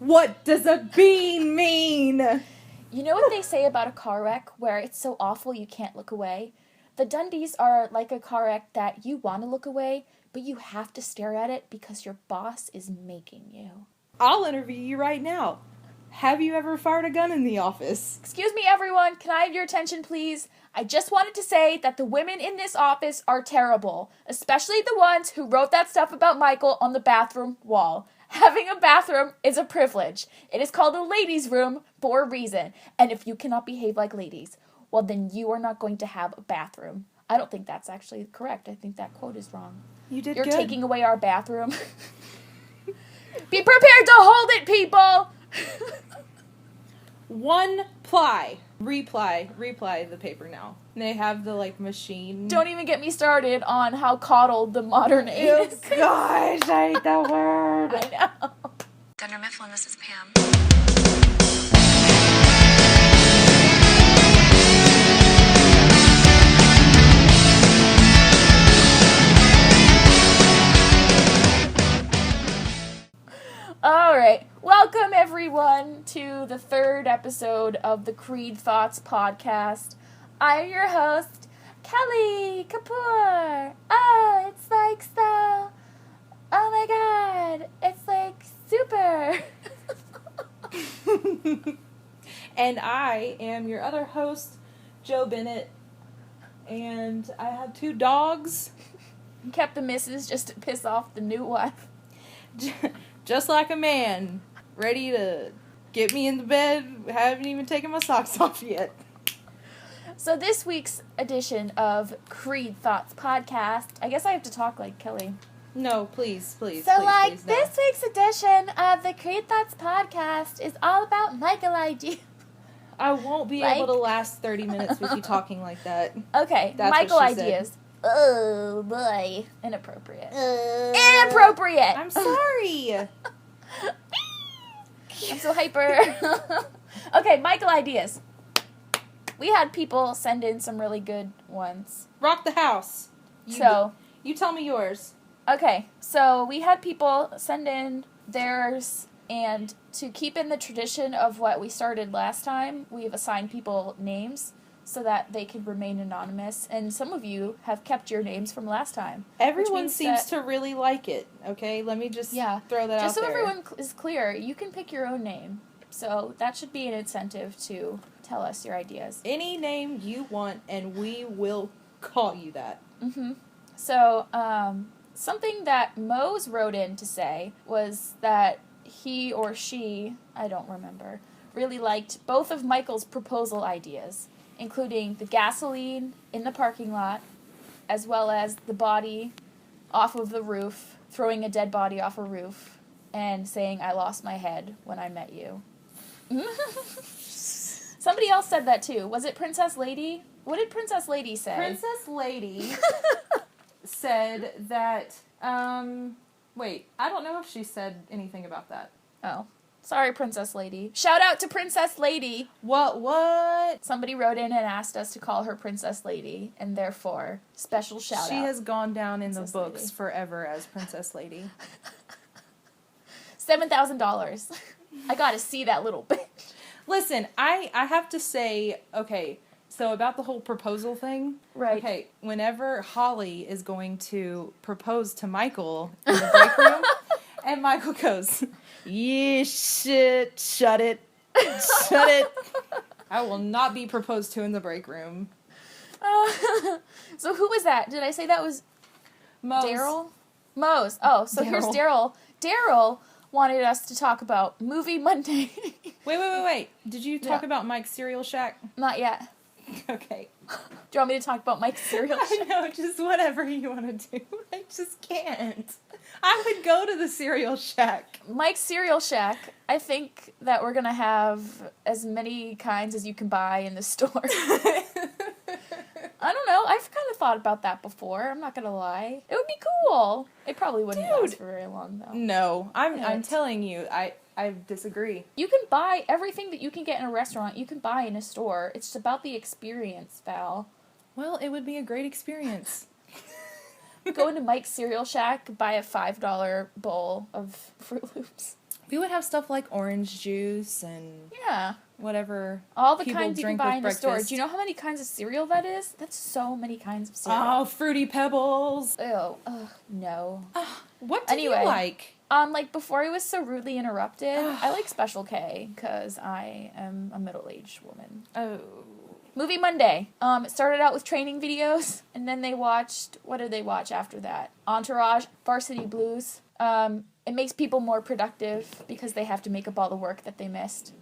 What does a bean mean? You know what they say about a car wreck where it's so awful you can't look away? The Dundies are like a car wreck that you want to look away, but you have to stare at it because your boss is making you. I'll interview you right now. Have you ever fired a gun in the office? Excuse me, everyone. Can I have your attention, please? I just wanted to say that the women in this office are terrible, especially the ones who wrote that stuff about Michael on the bathroom wall. Having a bathroom is a privilege. It is called a ladies' room for a reason. And if you cannot behave like ladies, well, then you are not going to have a bathroom. I don't think that's actually correct. I think that quote is wrong. You're good. Taking away our bathroom. Be prepared to hold it, people! One ply. Reply the paper now. And they have the, machine. Don't even get me started on how coddled the modern is. Oh, gosh, I hate that word. I know. Dunder Mifflin, this is Pam. Alright, welcome everyone to the third episode of the Creed Thoughts podcast. I'm your host, Kelly Kapoor. Oh, it's like so, oh my god, it's like super. And I am your other host, Joe Bennett, and I have 2 dogs. Kept the missus just to piss off the new wife. Just like a man, ready to get me in the bed, haven't even taken my socks off yet. So this week's edition of Creed Thoughts podcast, I guess I have to talk like Kelly. No, please. So please, no. This week's edition of the Creed Thoughts podcast is all about Michael ideas. I won't be able to last 30 minutes with you talking like that. Okay, That's Michael what she ideas. said. Oh boy, inappropriate. Inappropriate. I'm sorry. I'm so hyper. Okay, Michael ideas. We had people send in some really good ones. Rock the house. You tell me yours. Okay, so we had people send in theirs, and to keep in the tradition of what we started last time, we've assigned people names so that they can remain anonymous, and some of you have kept your names from last time. Everyone seems to really like it, okay? Let me just throw that out there. Just so everyone is clear, you can pick your own name, so that should be an incentive to tell us your ideas. Any name you want, and we will call you that. Mm-hmm. So, something that Mose wrote in to say was that he or she, I don't remember, really liked both of Michael's proposal ideas, including the gasoline in the parking lot, as well as the body off of the roof, throwing a dead body off a roof, and saying, "I lost my head when I met you." Somebody else said that too. Was it Princess Lady? What did Princess Lady say? Princess Lady said that, wait, I don't know if she said anything about that. Oh. Sorry, Princess Lady. Shout out to Princess Lady. What? Somebody wrote in and asked us to call her Princess Lady, and therefore, special shout out. She has gone down in Princess the books Lady. forever as Princess Lady. $7,000. I gotta see that little bitch. Listen, I have to say, okay, so about the whole proposal thing. Right. Okay, whenever Holly is going to propose to Michael in the break room, and Michael goes, "Yeah, shit, shut it. Shut it. I will not be proposed to in the break room." So who was that? Did I say that was Mose. Daryl? Mose. Oh, so here's Daryl. Daryl wanted us to talk about Movie Monday. Wait. Did you talk about Mike's Cereal Shack? Not yet. Okay. Do you want me to talk about Mike's Cereal Shack? I know, just whatever you want to do. I just can't. I would go to the Cereal Shack. Mike's Cereal Shack, I think that we're going to have as many kinds as you can buy in the store. I don't know. I've kind of thought about that before. I'm not going to lie. It would be cool. It probably wouldn't last for very long, though. No, I'm telling you, I disagree. You can buy everything that you can get in a restaurant, you can buy in a store. It's just about the experience, Val. Well, it would be a great experience. Go into Mike's Cereal Shack, buy a $5 bowl of Fruit Loops. We would have stuff like orange juice and Yeah. whatever. All the people kinds you can drink buy with in the store. breakfast. Do you know how many kinds of cereal that is? That's so many kinds of cereal. Oh, Fruity Pebbles. Ew. Ugh, no. What do Anyway. you like? Like, before I was so rudely interrupted, I like Special K, because I am a middle-aged woman. Oh. Movie Monday. It started out with training videos, and then they watched, what did they watch after that? Entourage, Varsity Blues. It makes people more productive, because they have to make up all the work that they missed.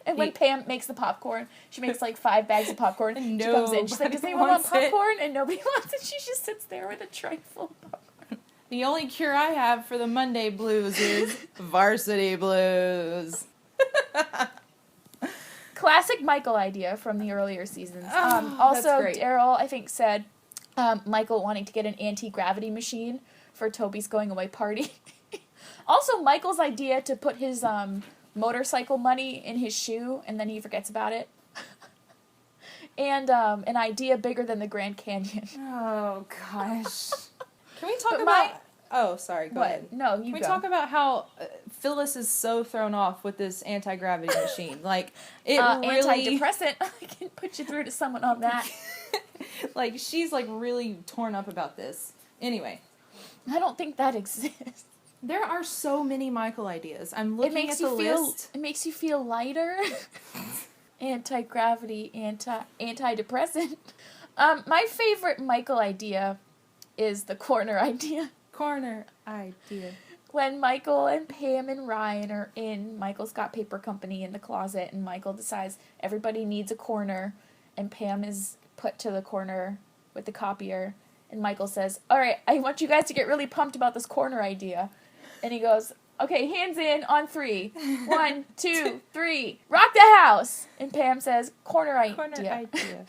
And when Pam makes the popcorn, she makes like 5 bags of popcorn. And she comes in, she's like, does anyone want nobody wants popcorn? And nobody wants it. She just sits there with a tray full of popcorn. The only cure I have for the Monday blues is Varsity Blues. Classic Michael idea from the earlier seasons. Oh, Also, that's great. Daryl, I think, said Michael wanting to get an anti-gravity machine for Toby's going away party. Also, Michael's idea to put his motorcycle money in his shoe and then he forgets about it. And an idea bigger than the Grand Canyon. Oh, gosh. Can we talk But about... Oh, sorry, go What? ahead. No, you Can we go. talk about how Phyllis is so thrown off with this anti-gravity machine? Like, it really... Antidepressant. I can put you through to someone on that. Like, she's, like, really torn up about this. Anyway. I don't think that exists. There are so many Michael ideas. I'm looking at the list. It makes you feel lighter. Anti-gravity, antidepressant. My favorite Michael idea is the corner idea. Corner idea. When Michael and Pam and Ryan are in Michael's Got Paper Company in the closet, and Michael decides everybody needs a corner, and Pam is put to the corner with the copier, and Michael says, all right, I want you guys to get really pumped about this corner idea. And he goes, okay, hands in on 3. 1, 2, 3. Rock the house. And Pam says, corner idea. Corner idea.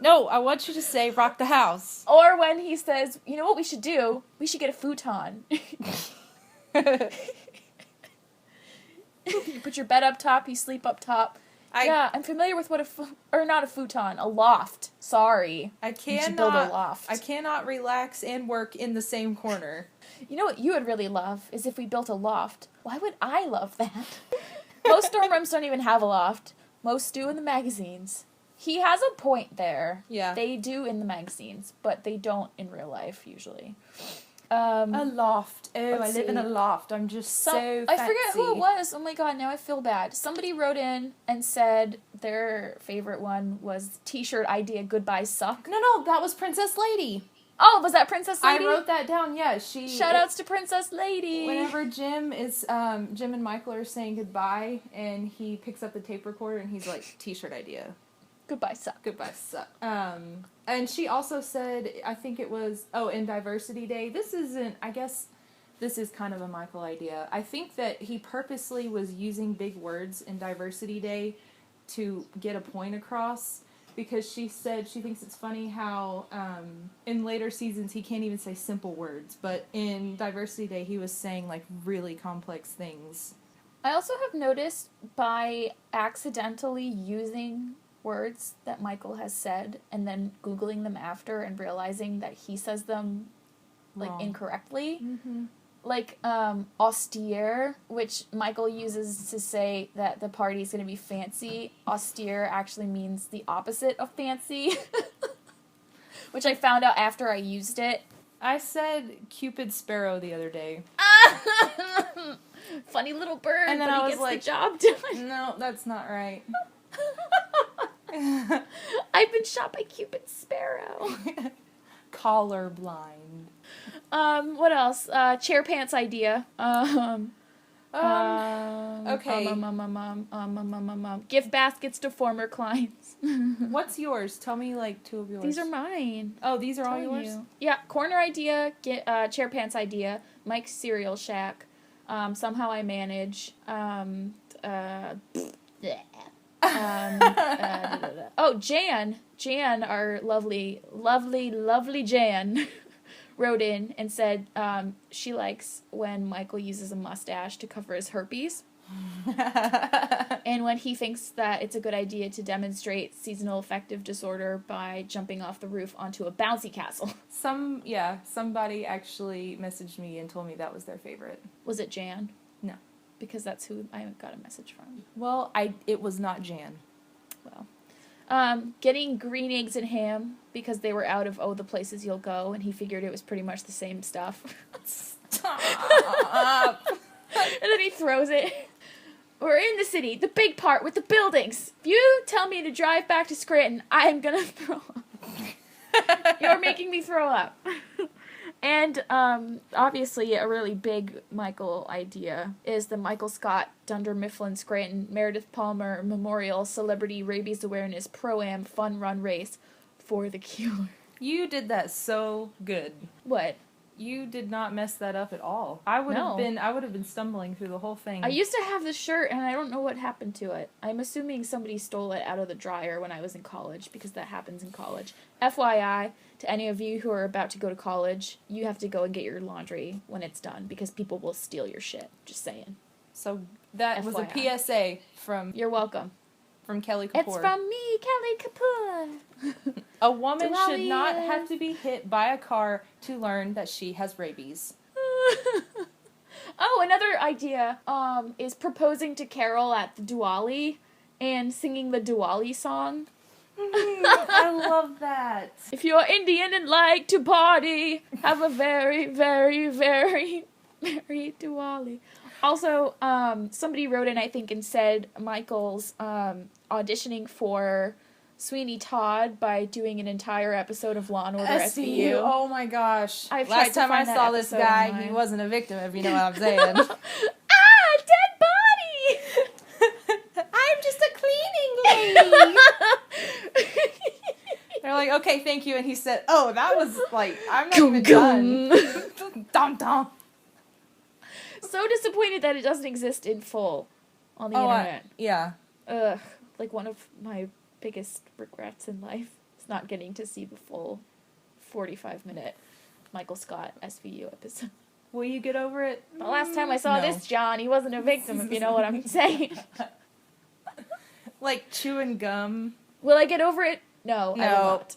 No, I want you to say rock the house. Or when he says, you know what we should do? We should get a futon. You put your bed up top, you sleep up top. Yeah, I'm familiar with what not a futon, a loft. Sorry. You should build a loft. I cannot relax and work in the same corner. You know what you would really love is if we built a loft. Why would I love that? Most dorm rooms don't even have a loft. Most do in the magazines. He has a point there. Yeah. They do in the magazines, but they don't in real life usually. A loft. Oh, I let's live in a see. loft. I'm just so fancy. I forget who it was. Oh my god, now I feel bad. Somebody wrote in and said their favorite one was t-shirt idea, goodbye suck. No, that was Princess Lady. Oh, was that Princess Lady? I wrote that down, yeah. Shoutouts to Princess Lady. Whenever Jim and Michael are saying goodbye, and he picks up the tape recorder, and he's like, t-shirt idea. Goodbye suck. Goodbye suck. And she also said, I think it was, in Diversity Day, I guess this is kind of a Michael idea. I think that he purposely was using big words in Diversity Day to get a point across, because she said she thinks it's funny how in later seasons he can't even say simple words, but in Diversity Day he was saying like really complex things. I also have noticed by accidentally using words that Michael has said and then Googling them after and realizing that he says them like Wrong. Incorrectly. Mm-hmm. Like austere, which Michael uses to say that the party's going to be fancy. Austere actually means the opposite of fancy. Which I found out after I used it. I said Cupid Sparrow the other day. Funny little bird, And then but I he was gets like, the job done. No, that's not right. I've been shot by Cupid Sparrow. Colorblind. What else? Chair pants idea. Okay. Gift baskets to former clients. What's yours? Tell me like 2 of yours. These are mine. Oh, these are all Telling yours? you. Yeah, corner idea, chair pants idea, Mike's Cereal Shack, somehow I manage, Jan, our lovely Jan, wrote in and said she likes when Michael uses a mustache to cover his herpes. And when he thinks that it's a good idea to demonstrate seasonal affective disorder by jumping off the roof onto a bouncy castle. Somebody actually messaged me and told me that was their favorite. Was it Jan? No. Because that's who I got a message from. Well, it was not Jan. Well. Getting green eggs and ham because they were out of the places you'll go, and he figured it was pretty much the same stuff. Stop. And then he throws it. We're in the city, the big part with the buildings. If you tell me to drive back to Scranton, I am gonna throw up. You're making me throw up. And, obviously, a really big Michael idea is the Michael Scott Dunder Mifflin Scranton Meredith Palmer Memorial Celebrity Rabies Awareness Pro-Am Fun Run Race for the cure. You did that so good. What? You did not mess that up at all. I would have been stumbling through the whole thing. I used to have this shirt, and I don't know what happened to it. I'm assuming somebody stole it out of the dryer when I was in college, because that happens in college. FYI, to any of you who are about to go to college, you have to go and get your laundry when it's done, because people will steal your shit. Just saying. So that was a PSA from... You're welcome. From Kelly Kapoor. It's from me, Kelly Kapoor. A woman should not have to be hit by a car to learn that she has rabies. Oh, another idea is proposing to Carol at the Diwali and singing the Diwali song. I love that. If you're Indian and like to party, have a very, very, very merry Diwali. Also, somebody wrote in, I think, and said Michael's auditioning for Sweeney Todd by doing an entire episode of Law & Order SVU. Oh my gosh. Last time I saw this guy, he wasn't a victim, if you know what I'm saying. Dead body! I'm just a cleaning lady. They're like, okay, thank you. And he said, oh, that was like, I'm not even done. Dum dum. So disappointed that it doesn't exist in full on the internet. Yeah. Ugh. Like, one of my biggest regrets in life is not getting to see the full 45-minute Michael Scott SVU episode. Will you get over it? The last time I saw this John, he wasn't a victim, if you know what I'm saying. Like chewing gum. Will I get over it? No,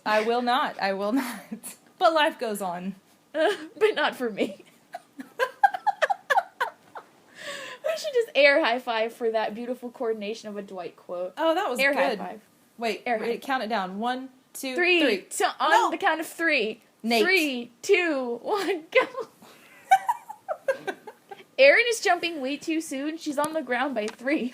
I will not. I will not. But life goes on. But not for me. We should just air high five for that beautiful coordination of a Dwight quote. Oh, that was air good. High five. Wait, count it down. 1, 2, 3. 3. So on the count of 3. Nate. 3, 2, 1, go. Erin is jumping way too soon. She's on the ground by 3.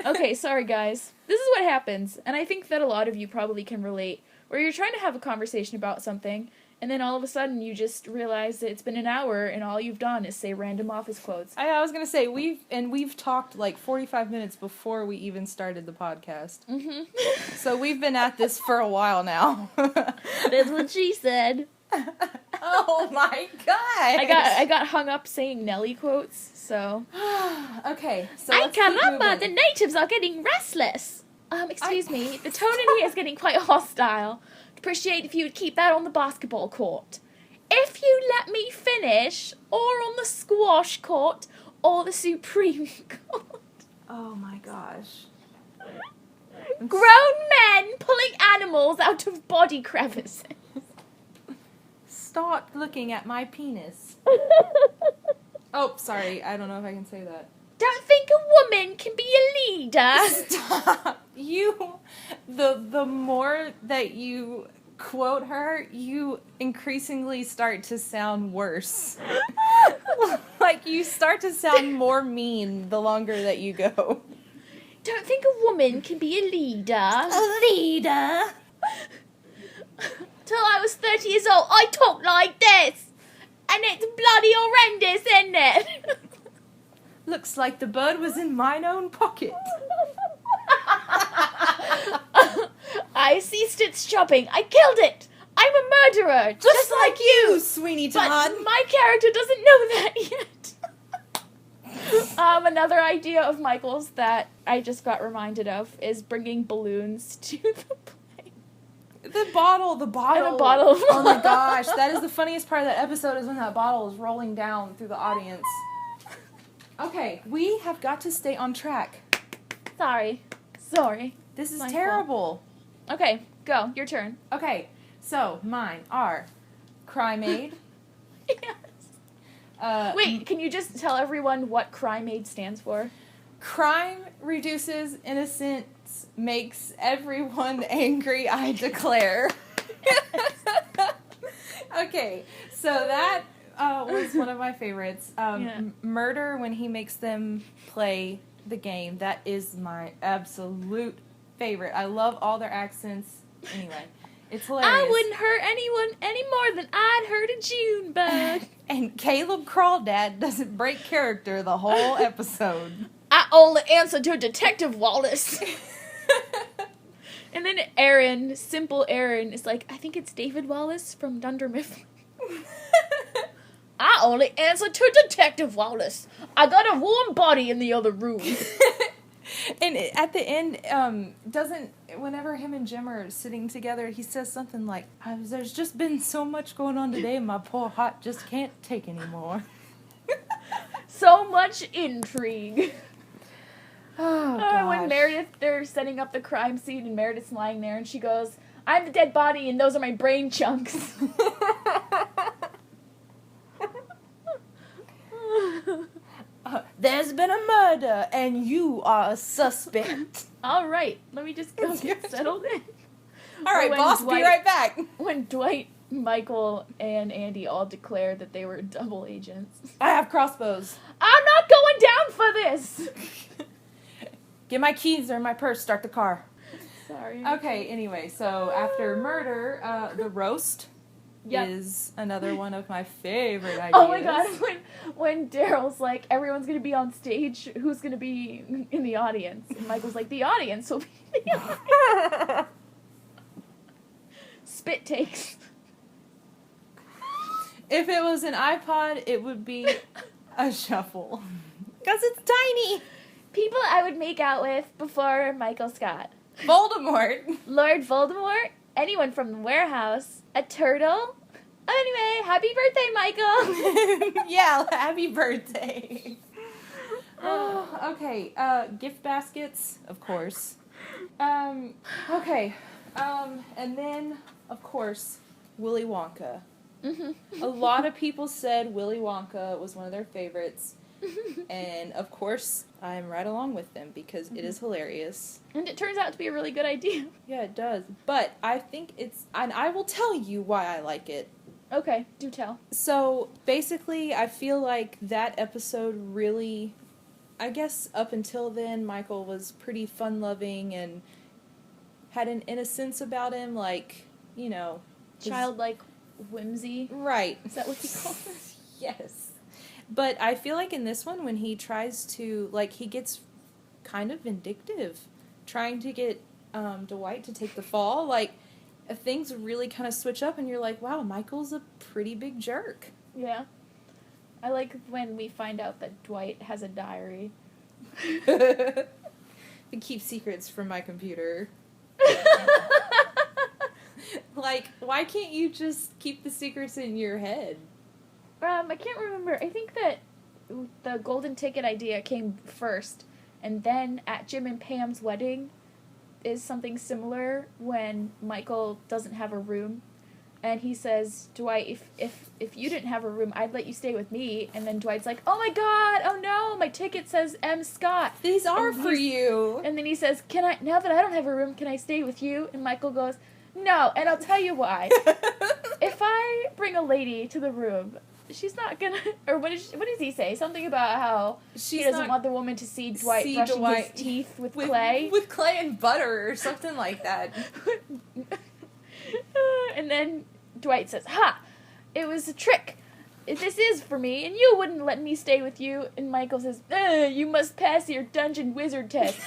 Okay, sorry guys. This is what happens, and I think that a lot of you probably can relate, where you're trying to have a conversation about something, and then all of a sudden you just realize that it's been an hour and all you've done is say random office quotes. I was going to say, we've talked like 45 minutes before we even started the podcast. Mm-hmm. So we've been at this for a while now. That's what she said. Oh my god! I got hung up saying Nelly quotes, so... Okay, so Ay let's keep caramba, moving. the natives are getting restless. Excuse me, the tone in here is getting quite hostile. Appreciate if you would keep that on the basketball court. If you let me finish, or on the squash court, or the Supreme Court. Oh my gosh. Grown men pulling animals out of body crevices. Stop looking at my penis. Oh, sorry, I don't know if I can say that. Don't think a woman can be a leader. Stop. The more that you quote her, you increasingly start to sound worse. Like, you start to sound more mean the longer that you go. Don't think a woman can be a leader. A leader? Till I was 30 years old, I talked like this. And it's bloody horrendous, isn't it? Looks like the bird was in mine own pocket. I ceased its chopping. I killed it. I'm a murderer. Just like you, Sweeney But Todd. my character doesn't know that yet. Another idea of Michael's that I just got reminded of is bringing balloons to the play. The bottle. And a bottle. Oh my gosh, that is the funniest part of that episode is when that bottle is rolling down through the audience. Okay, we have got to stay on track. Sorry. This is My terrible. Okay, go. Your turn. Okay, so mine are Crime Aid, Yes. Wait, can you just tell everyone what Crime Aid stands for? Crime reduces innocence, makes everyone angry, I declare. Okay, so that was one of my favorites. Murder, when he makes them play the game, that is my absolute favorite. I love all their accents. Anyway, it's hilarious. I wouldn't hurt anyone any more than I'd hurt a June bug. And Caleb Crawdad doesn't break character the whole episode. I only answer to Detective Wallace. And then Aaron, simple Aaron, is like, I think it's David Wallace from Dunder Mifflin. I only answer to Detective Wallace. I got a warm body in the other room. And at the end, whenever him and Jim are sitting together, he says something like, there's just been so much going on today, my poor heart just can't take anymore. So much intrigue. Oh, gosh. When Meredith, they're setting up the crime scene, and Meredith's lying there, and she goes, I'm the dead body, and those are my brain chunks. There's been a murder, and you are a suspect. All right, let me just go get settled in. All right, boss, be right back. When Dwight, Michael, and Andy all declared that they were double agents. I have crossbows. I'm not going down for this! Get my keys, they're in my purse, start the car. Sorry. Okay, anyway, so after murder, the roast is another one of my favorite ideas. Oh my god, when Daryl's like, everyone's gonna be on stage, who's gonna be in the audience? And Michael's like, the audience will be in the audience. Spit takes. If it was an iPod, it would be a shuffle. Because it's tiny. People I would make out with before Michael Scott. Voldemort. Lord Voldemort, anyone from the warehouse, a turtle. Anyway, happy birthday, Michael. Yeah, happy birthday. Okay, gift baskets, of course. Okay, and then, of course, Willy Wonka. A lot of people said Willy Wonka was one of their favorites. And, of course, I'm right along with them because it is hilarious. And it turns out to be a really good idea. Yeah, it does. But I think and I will tell you why I like it. Okay, do tell. So, basically, I feel like that episode really, I guess up until then, Michael was pretty fun-loving and had an innocence about him, like, you know. Childlike whimsy. Right. Is that what you call it? Yes. But I feel like in this one, when he tries to, like, he gets kind of vindictive, trying to get Dwight to take the fall, like, things really kind of switch up, and you're like, wow, Michael's a pretty big jerk. Yeah. I like when we find out that Dwight has a diary. I keep secrets from my computer. Like, why can't you just keep the secrets in your head? I can't remember. I think that the golden ticket idea came first, and then at Jim and Pam's wedding is something similar when Michael doesn't have a room, and he says, Dwight, if you didn't have a room, I'd let you stay with me. And then Dwight's like, oh my god, oh no, my ticket says M. Scott. These are for you. And then he says, now that I don't have a room, can I stay with you? And Michael goes, no, and I'll tell you why. If I bring a lady to the room, she's not gonna, or what does he say? Something about how he doesn't want the woman to see Dwight brushing his teeth with clay. With clay and butter or something like that. And then Dwight says, ha, it was a trick. This is for me, and you wouldn't let me stay with you. And Michael says, you must pass your dungeon wizard test.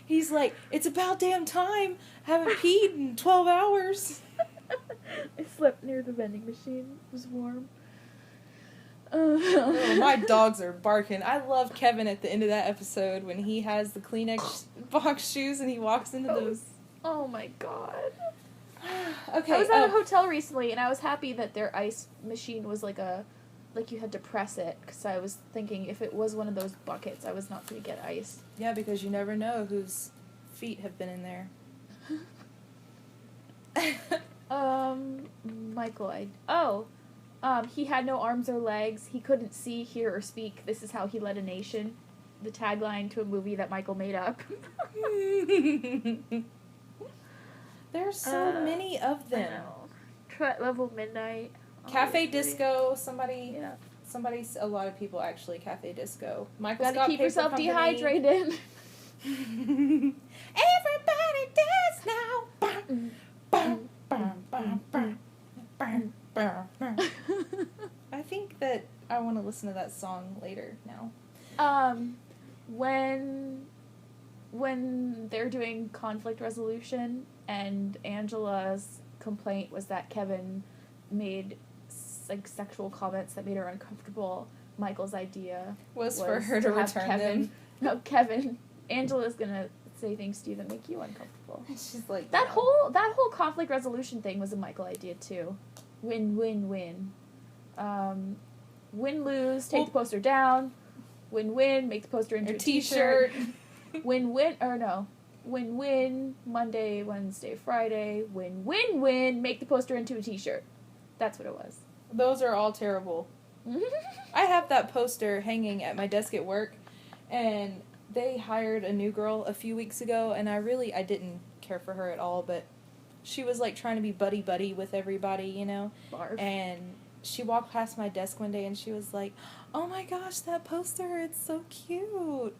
He's like, it's about damn time. Haven't peed in 12 hours. I slept near the vending machine. It was warm. Oh, my dogs are barking. I love Kevin at the end of that episode when he has the Kleenex box shoes and he walks into those. Oh my god. Okay. I was at a hotel recently, and I was happy that their ice machine was like you had to press it, because I was thinking if it was one of those buckets, I was not going to get ice. Yeah, because you never know whose feet have been in there. Michael, he had no arms or legs. He couldn't see, hear, or speak. This is how he led a nation. The tagline to a movie that Michael made up. There's so many of them. I know. Threat level midnight. Cafe Disco. Somebody. Yeah. A lot of people actually Cafe Disco. Michael's Gotta got keep Paper yourself Company. dehydrated. Everybody dance now. I think that I want to listen to that song later now. When they're doing conflict resolution and Angela's complaint was that Kevin made sexual comments that made her uncomfortable, Michael's idea was for her to have return Kevin, them. No, Kevin. Angela's gonna say things to you that make you uncomfortable. She's like That whole conflict resolution thing was a Michael idea too. Win-win-win. Win-lose, take the poster down. Win-win, make the poster into a t-shirt. Win-win, or no. Win-win, Monday, Wednesday, Friday. Win-win-win, make the poster into a t-shirt. That's what it was. Those are all terrible. I have that poster hanging at my desk at work, and they hired a new girl a few weeks ago, and I didn't care for her at all, but she was like trying to be buddy-buddy with everybody, you know? Barf. And she walked past my desk one day, and she was like, "Oh my gosh, that poster, it's so cute.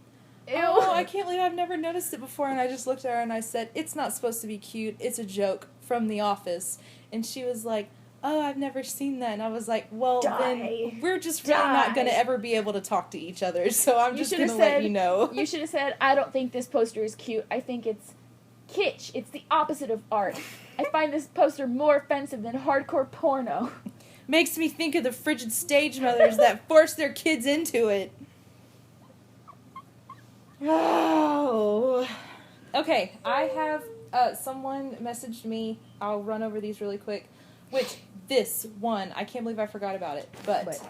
Ew. Oh, I can't believe I've never noticed it before." And I just looked at her and I said, "It's not supposed to be cute. It's a joke from The Office." And she was like, "Oh, I've never seen that." And I was like, "Well, then we're just really not going to ever be able to talk to each other, so I'm just going to let you know." You should have said, "I don't think this poster is cute. I think it's kitsch. It's the opposite of art. I find this poster more offensive than hardcore porno." Makes me think of the frigid stage mothers that force their kids into it. Oh. Okay, I have someone messaged me. I'll run over these really quick. Which, this one, I can't believe I forgot about it. But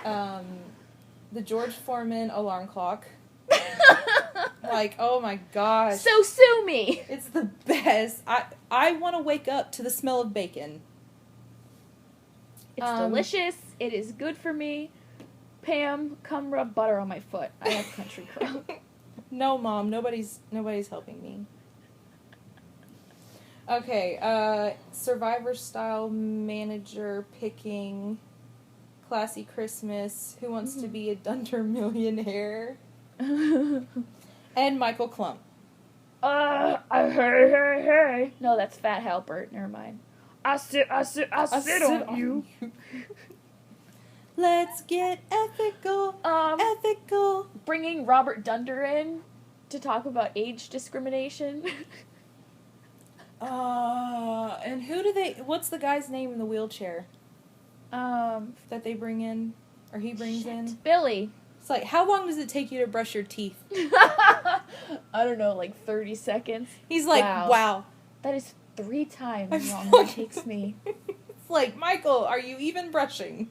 the George Foreman alarm clock. Like, oh my gosh. So sue me! It's the best. I want to wake up to the smell of bacon. It's delicious. It is good for me. Pam, come rub butter on my foot. I have country crow. No, Mom. Nobody's helping me. Okay, Survivor style manager picking, classy Christmas, who wants to be a Dunder millionaire, and Michael Klump. Hey. No, that's Fat Halpert. Never mind. I sit on you. Let's get ethical. Ethical. Bringing Robert Dunder in to talk about age discrimination. And what's the guy's name in the wheelchair? That they bring in, or he brings in? Billy. It's like, how long does it take you to brush your teeth? I don't know, like 30 seconds. He's like, wow. That is 3 times as long as it takes me. It's like, Michael, are you even brushing?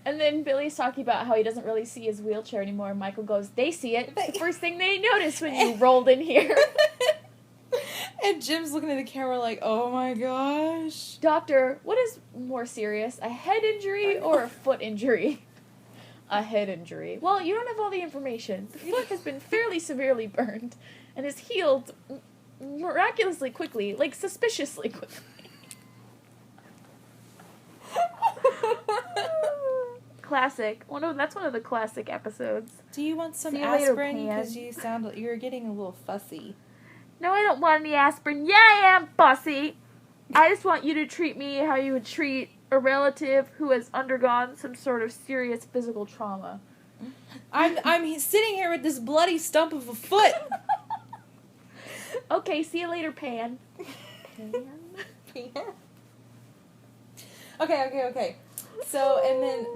And then Billy's talking about how he doesn't really see his wheelchair anymore. Michael goes, they see it. It's the first thing they noticed when you rolled in here. And Jim's looking at the camera like, oh my gosh. Doctor, what is more serious, a head injury or a foot injury? A head injury. Well, you don't have all the information. The foot has been fairly severely burned and is healed miraculously quickly, like suspiciously quickly. Classic. That's one of the classic episodes. Do you want some See you later, aspirin? Pan. Because you're getting a little fussy. No, I don't want any aspirin. Yeah, I am fussy. I just want you to treat me how you would treat a relative who has undergone some sort of serious physical trauma. I'm sitting here with this bloody stump of a foot. Okay, see you later, Pan. Okay. So, and then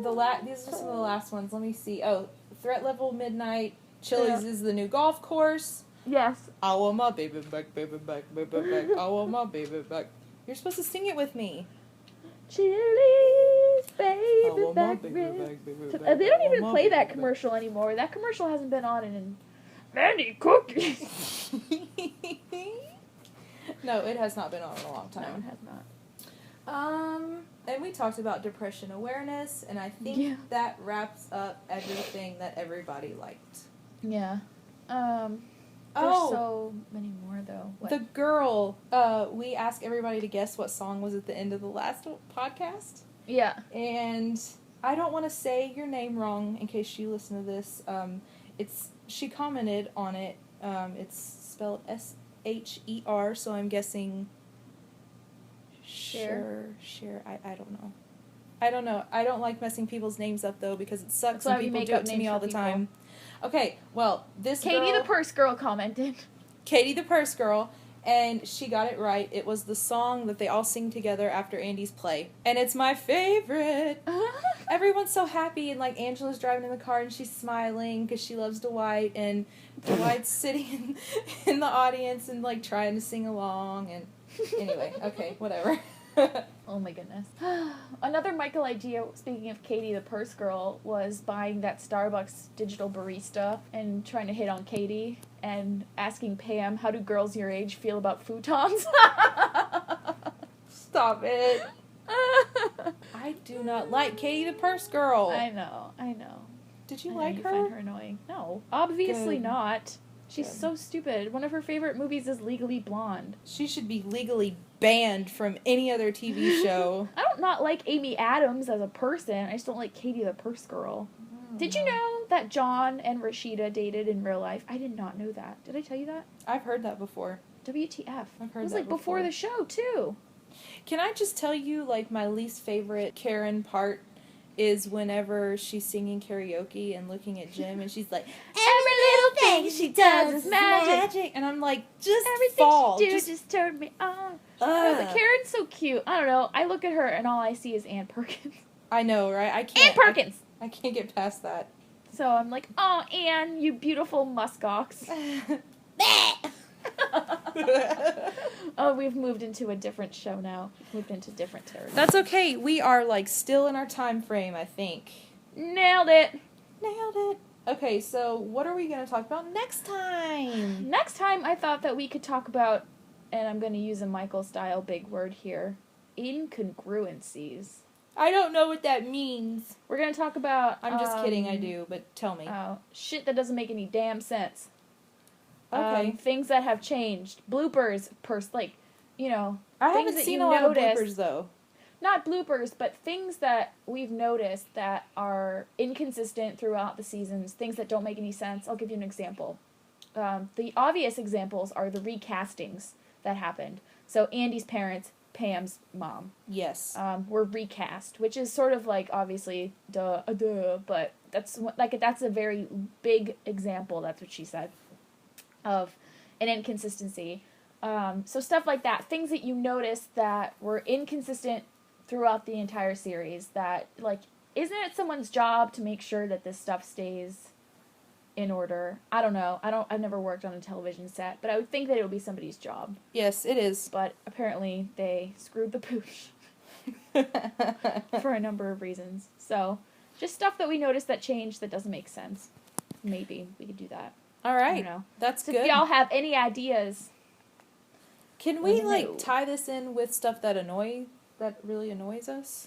these are some of the last ones. Let me see. Oh, threat level midnight. Chili's is the new golf course. Yes. I want my baby back, baby back, baby back. I want my baby back. You're supposed to sing it with me. Chili's baby back ribs. They don't even play that commercial anymore. That commercial hasn't been on in many cookies. No, it has not been on in a long time. No, it has not. And we talked about depression awareness, and I think that wraps up everything that everybody liked. Yeah. There's so many more, though. What? The girl, we asked everybody to guess what song was at the end of the last podcast. Yeah. And I don't want to say your name wrong in case you listen to this. She commented on it. It's spelled Sher, so I'm guessing Share. I don't know. I don't like messing people's names up, though, because it sucks when people do it to me all the time. Okay, well, Katie the Purse Girl commented. Katie the Purse Girl, and she got it right. It was the song that they all sing together after Andy's play. And it's my favorite. Everyone's so happy, and, like, Angela's driving in the car, and she's smiling because she loves Dwight, and Dwight's sitting in the audience and, like, trying to sing along, and anyway, okay, whatever. Oh my goodness. Another Michael idea, speaking of Katie the Purse Girl, was buying that Starbucks digital barista and trying to hit on Katie and asking Pam, how do girls your age feel about futons? Stop it. I do not like Katie the Purse Girl. I know. Did you like her? I find her annoying. No, obviously Good. Not. She's so stupid. One of her favorite movies is Legally Blonde. She should be legally banned from any other TV show. I don't not like Amy Adams as a person. I just don't like Katie the Purse Girl. Did you know that John and Rashida dated in real life? I did not know that. Did I tell you that? I've heard that before. WTF. I've heard it was that like before the show, too. Can I just tell you, like, my least favorite Karen part is whenever she's singing karaoke and looking at Jim and she's like, every little thing she does is magic. And I'm like, just everything fall. She just turn me on. But Karen's so cute. I don't know. I look at her and all I see is Ann Perkins. I know, right? I can't. Ann Perkins! I can't get past that. So I'm like, oh, Ann, you beautiful muskox. Oh, we've moved into a different show now. Moved into different territory. That's okay. We are, like, still in our time frame, I think. Nailed it. Okay, so what are we going to talk about next time? Next time, I thought that we could talk about, and I'm going to use a Michael-style big word here, incongruencies. I don't know what that means. We're going to talk about... I'm just kidding, I do, but tell me. Shit that doesn't make any damn sense. Okay. Things that have changed. Bloopers, I haven't seen a lot of bloopers, though. Not bloopers, but things that we've noticed that are inconsistent throughout the seasons, things that don't make any sense. I'll give you an example. The obvious examples are the recastings that happened. So Andy's parents, Pam's mom. Yes. Were recast, which is sort of like, obviously, duh, but that's a very big example, that's what she said, of an inconsistency. So stuff like that, things that you noticed that were inconsistent throughout the entire series, that, like, isn't it someone's job to make sure that this stuff stays in order? I don't know. I've never worked on a television set, but I would think that it would be somebody's job. Yes, it is. But apparently they screwed the pooch for a number of reasons. So, just stuff that we noticed that changed that doesn't make sense. Maybe we could do that. All right. I don't know. That's so good. If y'all have any ideas... Can we, like, tie this in with stuff that really annoys us?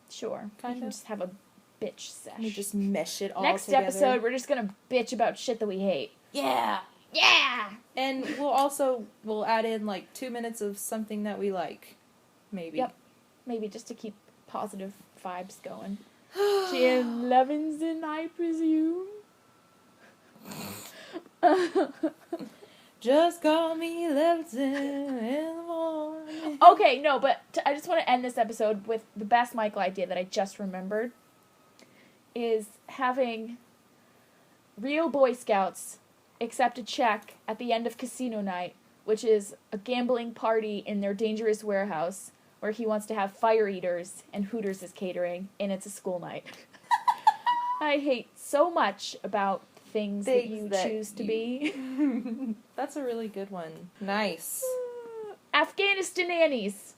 Sure. Kind we can of. just have a bitch sesh. We just mesh it all Next together. episode, we're just gonna bitch about shit that we hate. Yeah. Yeah! And we'll add in, like, 2 minutes of something that we like. Maybe. Yep. Maybe just to keep positive vibes going. Jim Levinson, I presume. Just call me Levinson in the morning. Okay, no, but I just want to end this episode with the best Michael idea that I just remembered. Is having real Boy Scouts accept a check at the end of casino night, which is a gambling party in their dangerous warehouse, where he wants to have fire eaters and Hooters is catering, and it's a school night. I hate so much about things that you choose to be. That's a really good one. Nice. Afghanistan nannies.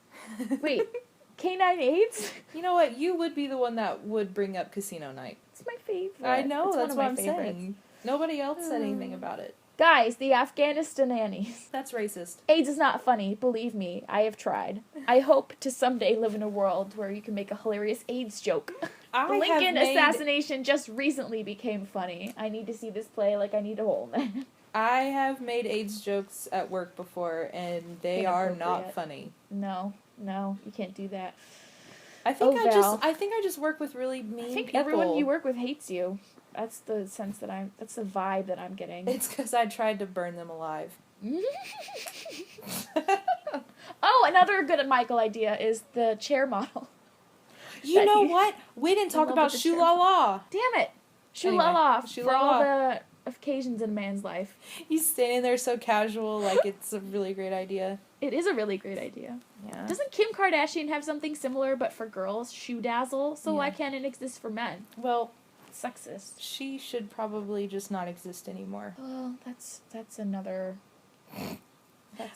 Wait, Canine AIDS? You know what? You would be the one that would bring up casino night. It's my favorite. I know, it's that's one what of I'm my favorites. saying. Nobody else said anything about it. Guys, the Afghanistan nannies. That's racist. AIDS is not funny, believe me. I have tried. I hope to someday live in a world where you can make a hilarious AIDS joke. The Lincoln assassination just recently became funny. I need to see this play like I need a hole in it. I have made AIDS jokes at work before, and they are not funny. No, you can't do that. I think I just work with really mean people. I think everyone you work with hates you. That's the that's the vibe that I'm getting. It's because I tried to burn them alive. Oh, another good Michael idea is the chair model. You know what? We didn't talk about Shoo-La-La. Damn it. Shoo-La-La. For all the occasions in a man's life. He's standing there so casual, like it's a really great idea. It is a really great idea. Yeah. Doesn't Kim Kardashian have something similar but for girls? Shoe Dazzle? So why can't it exist for men? Well, sexist. She should probably just not exist anymore. Well, that's another...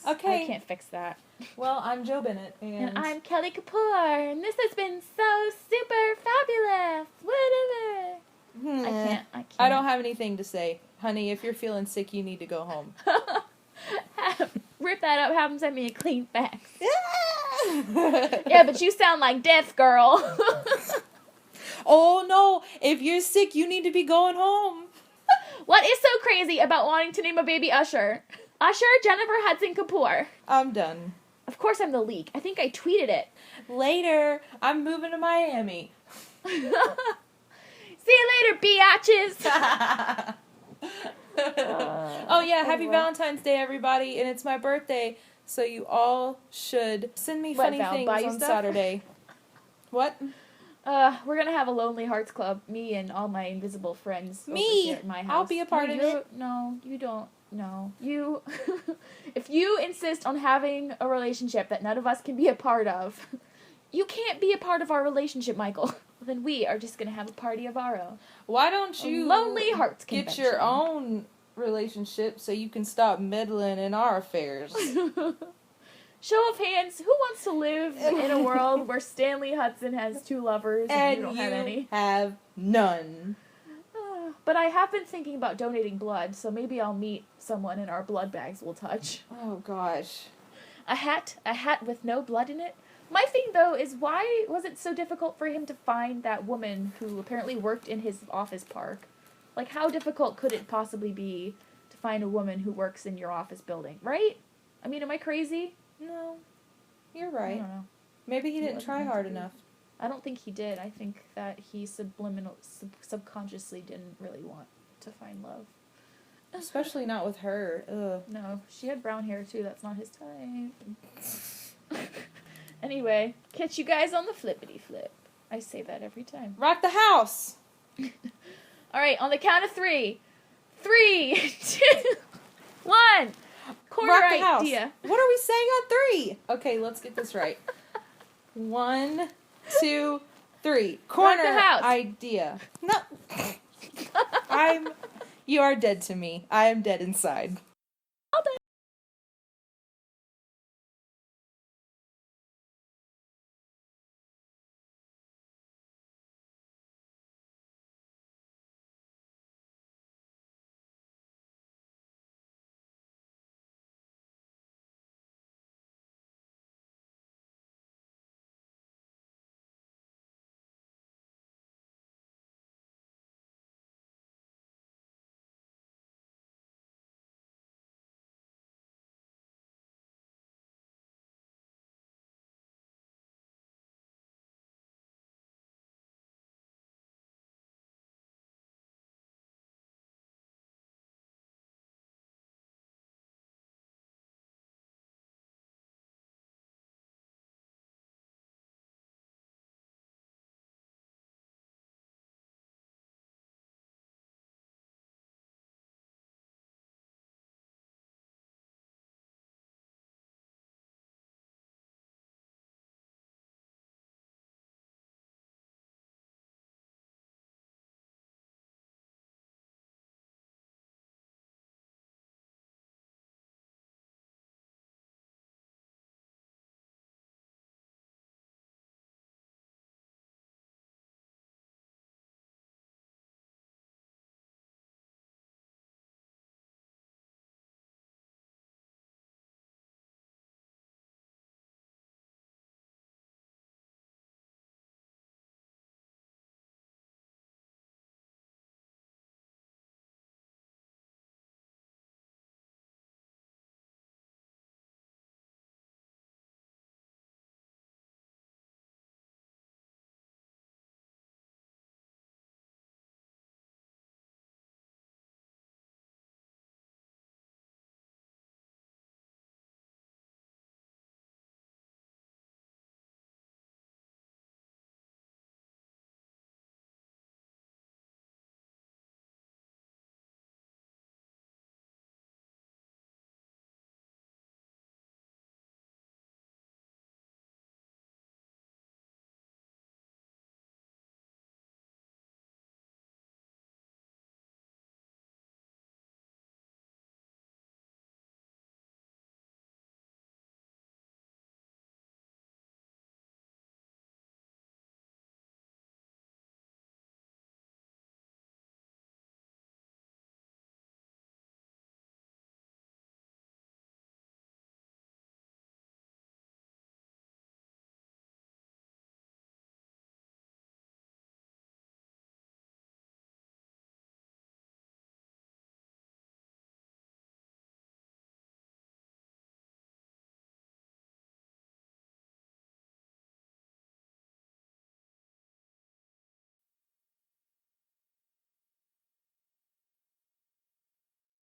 okay. I can't fix that. Well, I'm Joe Bennett. And I'm Kelly Kapoor. And this has been so super fabulous. Whatever. I can't. I don't have anything to say. Honey, if you're feeling sick, you need to go home. Rip that up, have them send me a clean fax. Yeah, but you sound like death, girl. Oh, no. If you're sick, you need to be going home. What is so crazy about wanting to name a baby Usher? Usher Jennifer Hudson Kapoor. I'm done. Of course I'm the leak. I think I tweeted it. Later. I'm moving to Miami. See you later, biatches. Oh yeah, happy Valentine's Day, everybody, and it's my birthday, so you all should send me funny things on Saturday. What? We're gonna have a Lonely Hearts Club, me and all my invisible friends over here at my house. I'll be a part of it. No, you don't. No. You, if you insist on having a relationship that none of us can be a part of, you can't be a part of our relationship, Michael. Then we are just going to have a party of our own. Why don't you Lonely Hearts Convention. Get your own relationship so you can stop meddling in our affairs? Show of hands, who wants to live in a world where Stanley Hudson has 2 lovers and you don't have any? Have none. But I have been thinking about donating blood, so maybe I'll meet someone and our blood bags will touch. Oh gosh. A hat with no blood in it? My thing, though, is why was it so difficult for him to find that woman who apparently worked in his office park? Like, how difficult could it possibly be to find a woman who works in your office building, right? I mean, am I crazy? No. You're right. I don't know. Maybe he didn't try hard enough. I don't think he did. I think that he subconsciously didn't really want to find love. Especially not with her. Ugh. No, she had brown hair, too. That's not his type. Anyway, catch you guys on the flippity flip. I say that every time. Rock the house! Alright, on the count of 3. 3, 2, 1. Corner Rock the idea. House. What are we saying on 3? Okay, let's get this right. 1, 2, 3. Corner Rock the house. idea. No. You are dead to me. I am dead inside.